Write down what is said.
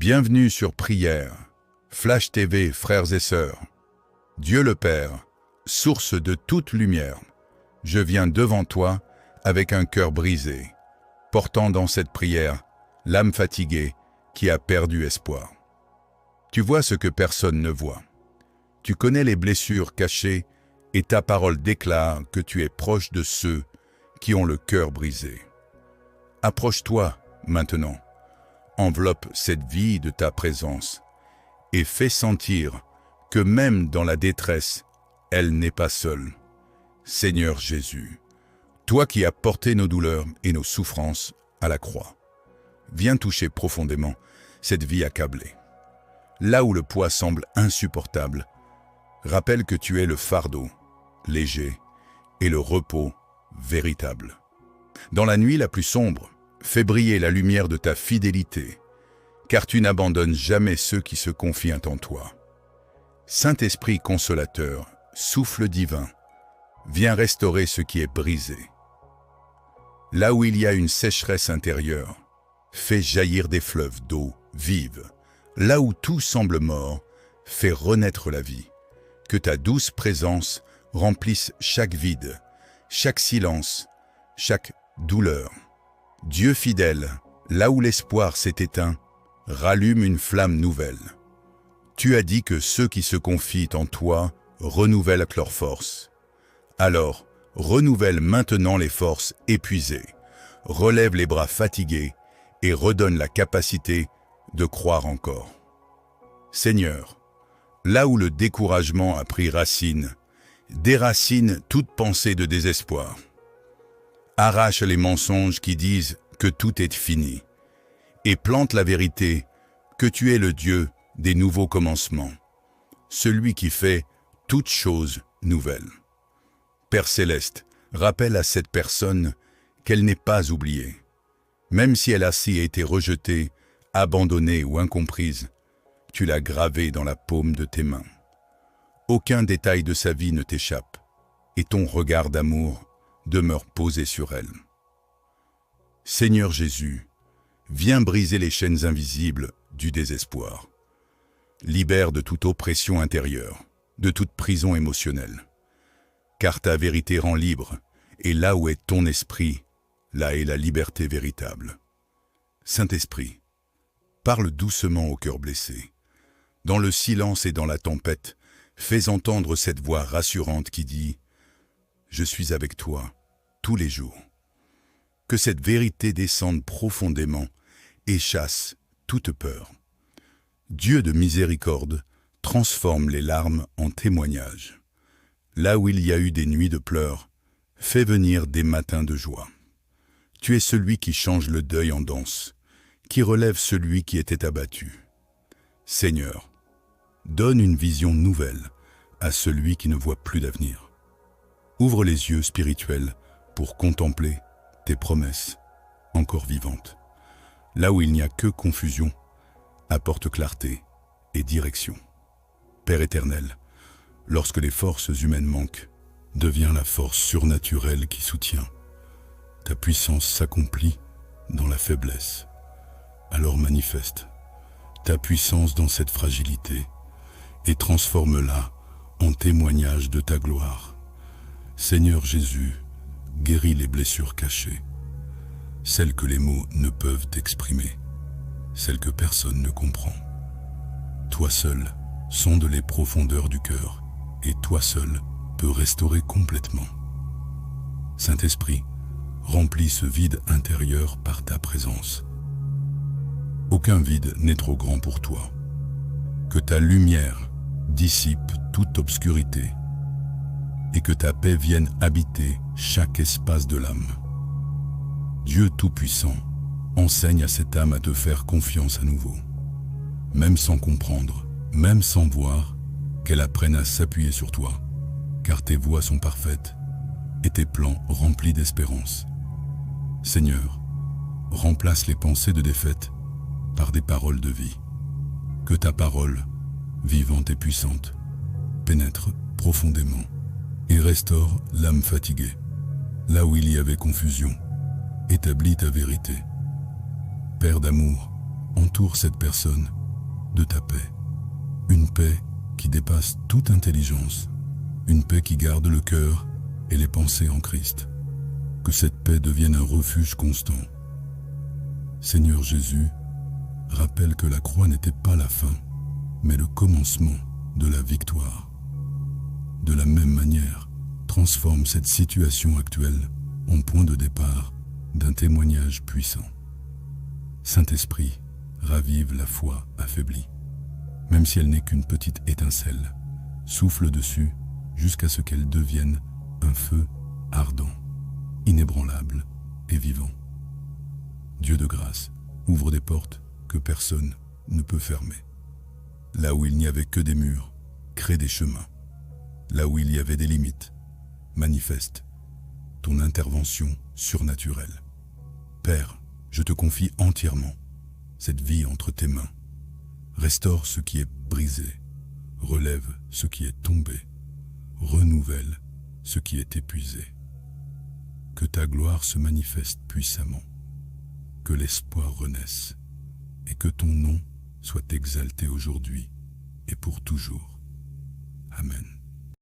Bienvenue sur Prière, Flash TV, frères et sœurs. Dieu le Père, source de toute lumière, je viens devant toi avec un cœur brisé, portant dans cette prière l'âme fatiguée qui a perdu espoir. Tu vois ce que personne ne voit. Tu connais les blessures cachées et ta parole déclare que tu es proche de ceux qui ont le cœur brisé. Approche-toi maintenant, enveloppe cette vie de ta présence et fais sentir que même dans la détresse, elle n'est pas seule. Seigneur Jésus, toi qui as porté nos douleurs et nos souffrances à la croix, viens toucher profondément cette vie accablée. Là où le poids semble insupportable, rappelle que tu es le fardeau léger et le repos véritable. Dans la nuit la plus sombre, fais briller la lumière de ta fidélité, car tu n'abandonnes jamais ceux qui se confient en toi. Saint-Esprit consolateur, souffle divin, viens restaurer ce qui est brisé. Là où il y a une sécheresse intérieure, fais jaillir des fleuves d'eau vive. Là où tout semble mort, fais renaître la vie. Que ta douce présence remplisse chaque vide, chaque silence, chaque douleur. Dieu fidèle, là où l'espoir s'est éteint, rallume une flamme nouvelle. Tu as dit que ceux qui se confient en toi renouvellent leur force. Alors, renouvelle maintenant les forces épuisées, relève les bras fatigués et redonne la capacité de croire encore. Seigneur, là où le découragement a pris racine, déracine toute pensée de désespoir. Arrache les mensonges qui disent que tout est fini et plante la vérité que tu es le Dieu des nouveaux commencements, celui qui fait toutes choses nouvelles. Père céleste, rappelle à cette personne qu'elle n'est pas oubliée. Même si elle a si été rejetée, abandonnée ou incomprise, tu l'as gravée dans la paume de tes mains. Aucun détail de sa vie ne t'échappe et ton regard d'amour demeure posé sur elle. Seigneur Jésus, viens briser les chaînes invisibles du désespoir. Libère de toute oppression intérieure, de toute prison émotionnelle. Car ta vérité rend libre, et là où est ton esprit, là est la liberté véritable. Saint-Esprit, parle doucement au cœur blessé. Dans le silence et dans la tempête, fais entendre cette voix rassurante qui dit « Je suis avec toi tous les jours ». Que cette vérité descende profondément et chasse toute peur. Dieu de miséricorde transforme les larmes en témoignages. Là où il y a eu des nuits de pleurs, fais venir des matins de joie. Tu es celui qui change le deuil en danse, qui relève celui qui était abattu. Seigneur, donne une vision nouvelle à celui qui ne voit plus d'avenir. Ouvre les yeux spirituels pour contempler tes promesses encore vivantes. Là où il n'y a que confusion, apporte clarté et direction. Père éternel, lorsque les forces humaines manquent, deviens la force surnaturelle qui soutient. Ta puissance s'accomplit dans la faiblesse. Alors manifeste ta puissance dans cette fragilité et transforme-la en témoignage de ta gloire. Seigneur Jésus, guéris les blessures cachées, celles que les mots ne peuvent exprimer, celles que personne ne comprend. Toi seul sonde les profondeurs du cœur et toi seul peux restaurer complètement. Saint-Esprit, remplis ce vide intérieur par ta présence. Aucun vide n'est trop grand pour toi. Que ta lumière dissipe toute obscurité et que ta paix vienne habiter chaque espace de l'âme. Dieu Tout-Puissant, enseigne à cette âme à te faire confiance à nouveau. Même sans comprendre, même sans voir, qu'elle apprenne à s'appuyer sur toi, car tes voies sont parfaites et tes plans remplis d'espérance. Seigneur, remplace les pensées de défaite par des paroles de vie. Que ta parole, vivante et puissante, pénètre profondément et restaure l'âme fatiguée. Là où il y avait confusion, établis ta vérité. Père d'amour, entoure cette personne de ta paix. Une paix qui dépasse toute intelligence. Une paix qui garde le cœur et les pensées en Christ. Que cette paix devienne un refuge constant. Seigneur Jésus, rappelle que la croix n'était pas la fin, mais le commencement de la victoire. De la même manière, transforme cette situation actuelle en point de départ d'un témoignage puissant. Saint-Esprit, ravive la foi affaiblie. Même si elle n'est qu'une petite étincelle, souffle dessus jusqu'à ce qu'elle devienne un feu ardent, inébranlable et vivant. Dieu de grâce, ouvre des portes que personne ne peut fermer. Là où il n'y avait que des murs, crée des chemins. Là où il y avait des limites, manifeste ton intervention surnaturelle. Père, je te confie entièrement cette vie entre tes mains. Restaure ce qui est brisé, relève ce qui est tombé, renouvelle ce qui est épuisé. Que ta gloire se manifeste puissamment, que l'espoir renaisse et que ton nom soit exalté aujourd'hui et pour toujours. Amen.